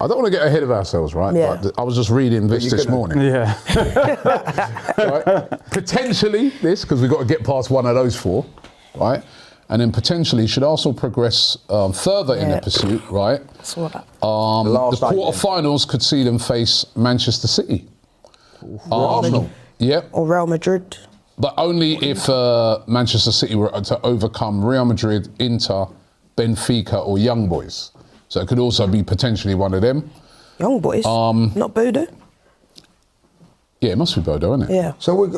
I don't want to get ahead of ourselves, right? Yeah. But I was just reading this morning. Yeah. Right? Potentially this, because we've got to get past one of those 4, right? And then potentially should also progress further in the pursuit, right? The quarterfinals could see them face Manchester City. Arsenal. Yep. Or Real Madrid. But only if Manchester City were to overcome Real Madrid, Inter, Benfica or Young Boys. So it could also be potentially one of them. Young Boys? Not Bodo? Yeah, it must be Bodo, isn't it? Yeah. So it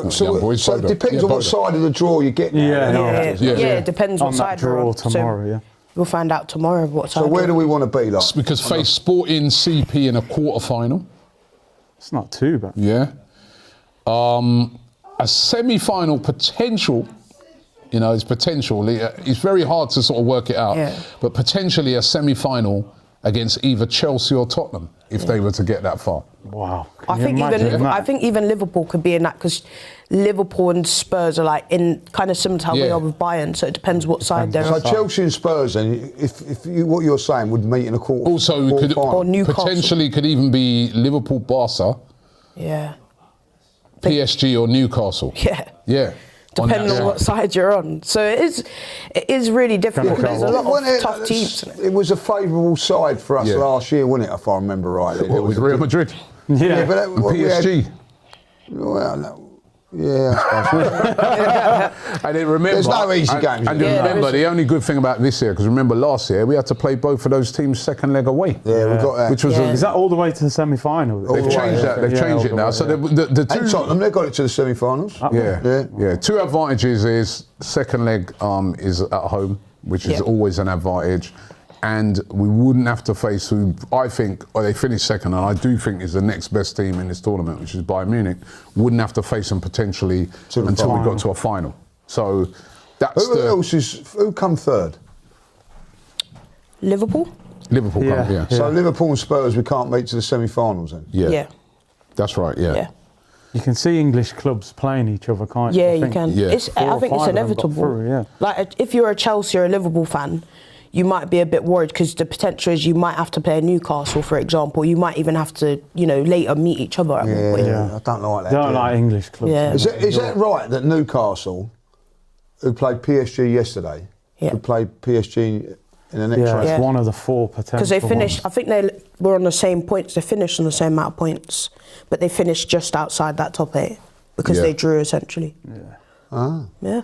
depends on what side of the draw you get. Yeah, it depends what side draw tomorrow, We'll find out tomorrow what side. So where do we want to be, like? Because face Sporting CP in a quarter-final. It's not too bad. Yeah. A semi-final potential, it's potential. It's very hard to sort of work it out. Yeah. But potentially a semi-final against either Chelsea or Tottenham if they were to get that far. Wow. I think even Liverpool could be in that because Liverpool and Spurs are like in kind of similar to how we are with Bayern. So it depends what side they're on. So Chelsea and Spurs, then, what you're saying would meet in a quarter. Also, or Newcastle. Potentially could even be Liverpool, Barca. Yeah. PSG or Newcastle. Yeah. Yeah. Depending on what side you're on. So it is really difficult. There's a lot of tough teams. It was a favourable side for us last year, wasn't it, if I remember rightly? What, with Real Madrid? Yeah. But and PSG? Well, no. Yeah, I suppose. And then remember, there's no easy games. And remember, the only good thing about this year, because remember last year, we had to play both of those teams second leg away. Yeah, we got that. Which was is that all the way to the semi-final? They've changed that. They've changed it now. So the two. And Tottenham, they got it to the semi-finals. Yeah. Two advantages is second leg is at home, which is always an advantage. And we wouldn't have to face who I think, or they finished second, and I do think is the next best team in this tournament, which is Bayern Munich. Wouldn't have to face them potentially until we got to a final. So that's who come third? Liverpool. Liverpool come, So Liverpool and Spurs, we can't make to the semi-finals then. Yeah. That's right. Yeah. You can see English clubs playing each other, can't you? Yeah, you can. Yeah. I think it's inevitable. Like if you're a Chelsea or a Liverpool fan, you might be a bit worried because the potential is you might have to play Newcastle, for example. You might even have to, later meet each other. I don't like that. Don't like English clubs. Yeah. Is that right that Newcastle, who played PSG yesterday, who played PSG in the next race? It's one of the 4 potential. Because they finished, I think they were on the same points. They finished on the same amount of points, but they finished just outside that top 8 because they drew essentially. Yeah.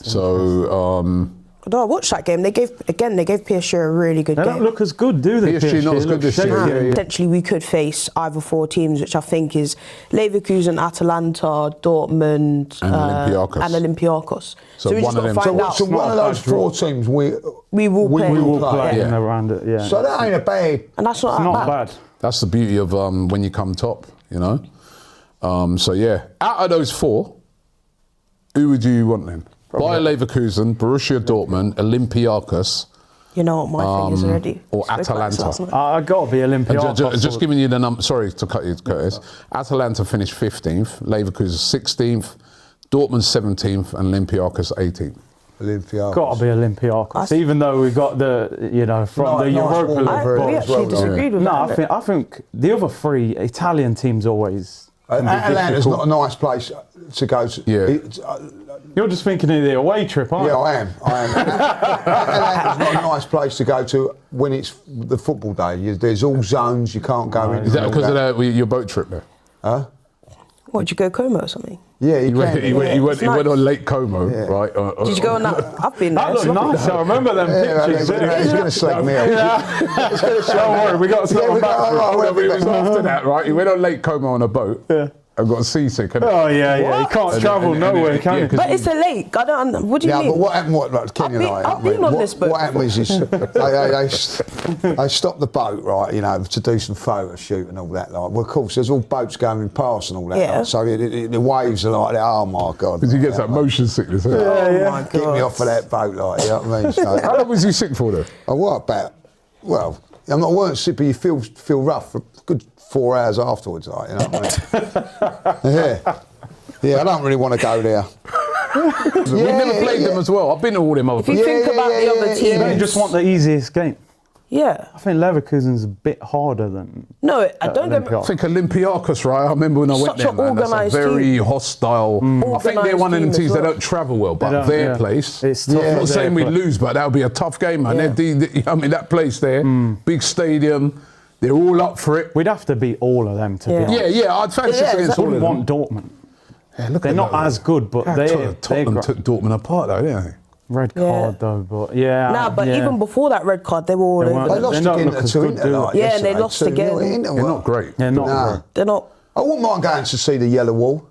So. I watched that game. They gave PSG a really good game. They don't look as good, do they? PSG not as good this year. Potentially we could face either 4 teams, which I think is Leverkusen, Atalanta, Dortmund, and Olympiacos. So we one of them. So one of those 4 teams we will play. We will play around it. Yeah. So that ain't a bad. And that's not bad. That's the beauty of when you come top, So yeah, out of those 4, who would you want then? Bayer Leverkusen, Borussia Dortmund, Olympiacos. You know what my thing is already. Or Atalanta. I got to be Olympiacos. Just giving you the number. Sorry to cut you, Curtis. Atalanta finished 15th, Leverkusen 16th, Dortmund 17th, and Olympiacos 18th. Olympiacos. Got to be Olympiacos, even though we got the from the Europa League. We actually disagreed with that. No, I think the other 3 Italian teams always. Atalanta's not a nice place to go to. Yeah. You're just thinking of the away trip, aren't you? Yeah, I am. Atalanta's not a nice place to go to when it's the football day. There's all zones, you can't go in. Is that because of your boat trip there? Huh? What, did you go Como or something? Yeah, he went on Lake Como, right? Did you go on that? I've been there. That looked nice. I remember them pictures. He's going to slag me out. Don't worry, we got something back. It was after that, right? He went on Lake Como on a boat. Yeah. I got seasick. Oh yeah. You can't travel nowhere, can you? But it's a lake. I don't. What do you mean? Yeah, but what happened? Like Kenny and I. I've been on this boat. What happened is they stopped the boat, right? To do some photo shoot and all that. Like, well, of course, there's all boats going past and all that. Yeah. Like, so the waves are like that. Oh my God! Because he gets that motion sickness. Oh my God! Get me off of that boat, like, you know what I mean? So, how long was you sick for, though? I weren't sick, but you feel rough for a good 4 hours afterwards, like, you know what I mean? Yeah, I don't really want to go there. We've never played them as well. I've been to all them other places. If you think about the other teams... You just want the easiest game. Yeah. I think Leverkusen's a bit harder than. No, I don't get me. I think Olympiacos, right? I remember when I went Such there, an man. That's a organised very team. hostile. I think they're one of them Organised team teams as that well. don't travel well, but don't, their yeah. place. It's tough. I'm not Their saying we place. lose, but that'll be a tough game, man. Yeah. I mean, that place there, big stadium, they're all up for it. We'd have to beat all of them to be Yeah. honest. Yeah, I'd fancy Yeah, against exactly. all I of wouldn't them. want Dortmund. Yeah, look They're at not that. as good, but they're Tottenham great. took Dortmund apart, though, didn't they? Red Yeah. card though, but yeah. Nah, but yeah. even before that red card, they were all They over. weren't- They them. lost They're not again looking to good, Inter. do Like they? Yeah, and yesterday, they lost 2-0 again. Inter They're were- not great. They're not Nah. great. They're not. I wouldn't mind going to see the Yellow Wall.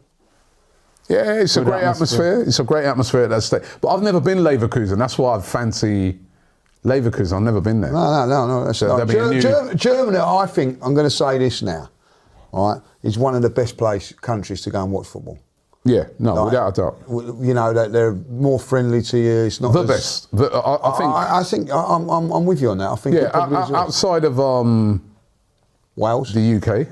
Yeah, it's a Good great atmosphere. It's a great atmosphere at that stage. But I've never been Leverkusen. That's why I fancy Leverkusen. I've never been there. No. That's So that'd be a new- Germany, I think, I'm going to say this now, all right, is one of the best countries to go and watch football. Yeah, no, Like, without a doubt. You know, that they're more friendly to you. It's not The as- best. I think. I think I'm with you on that. I think Yeah, it probably is. outside of Wales. the UK.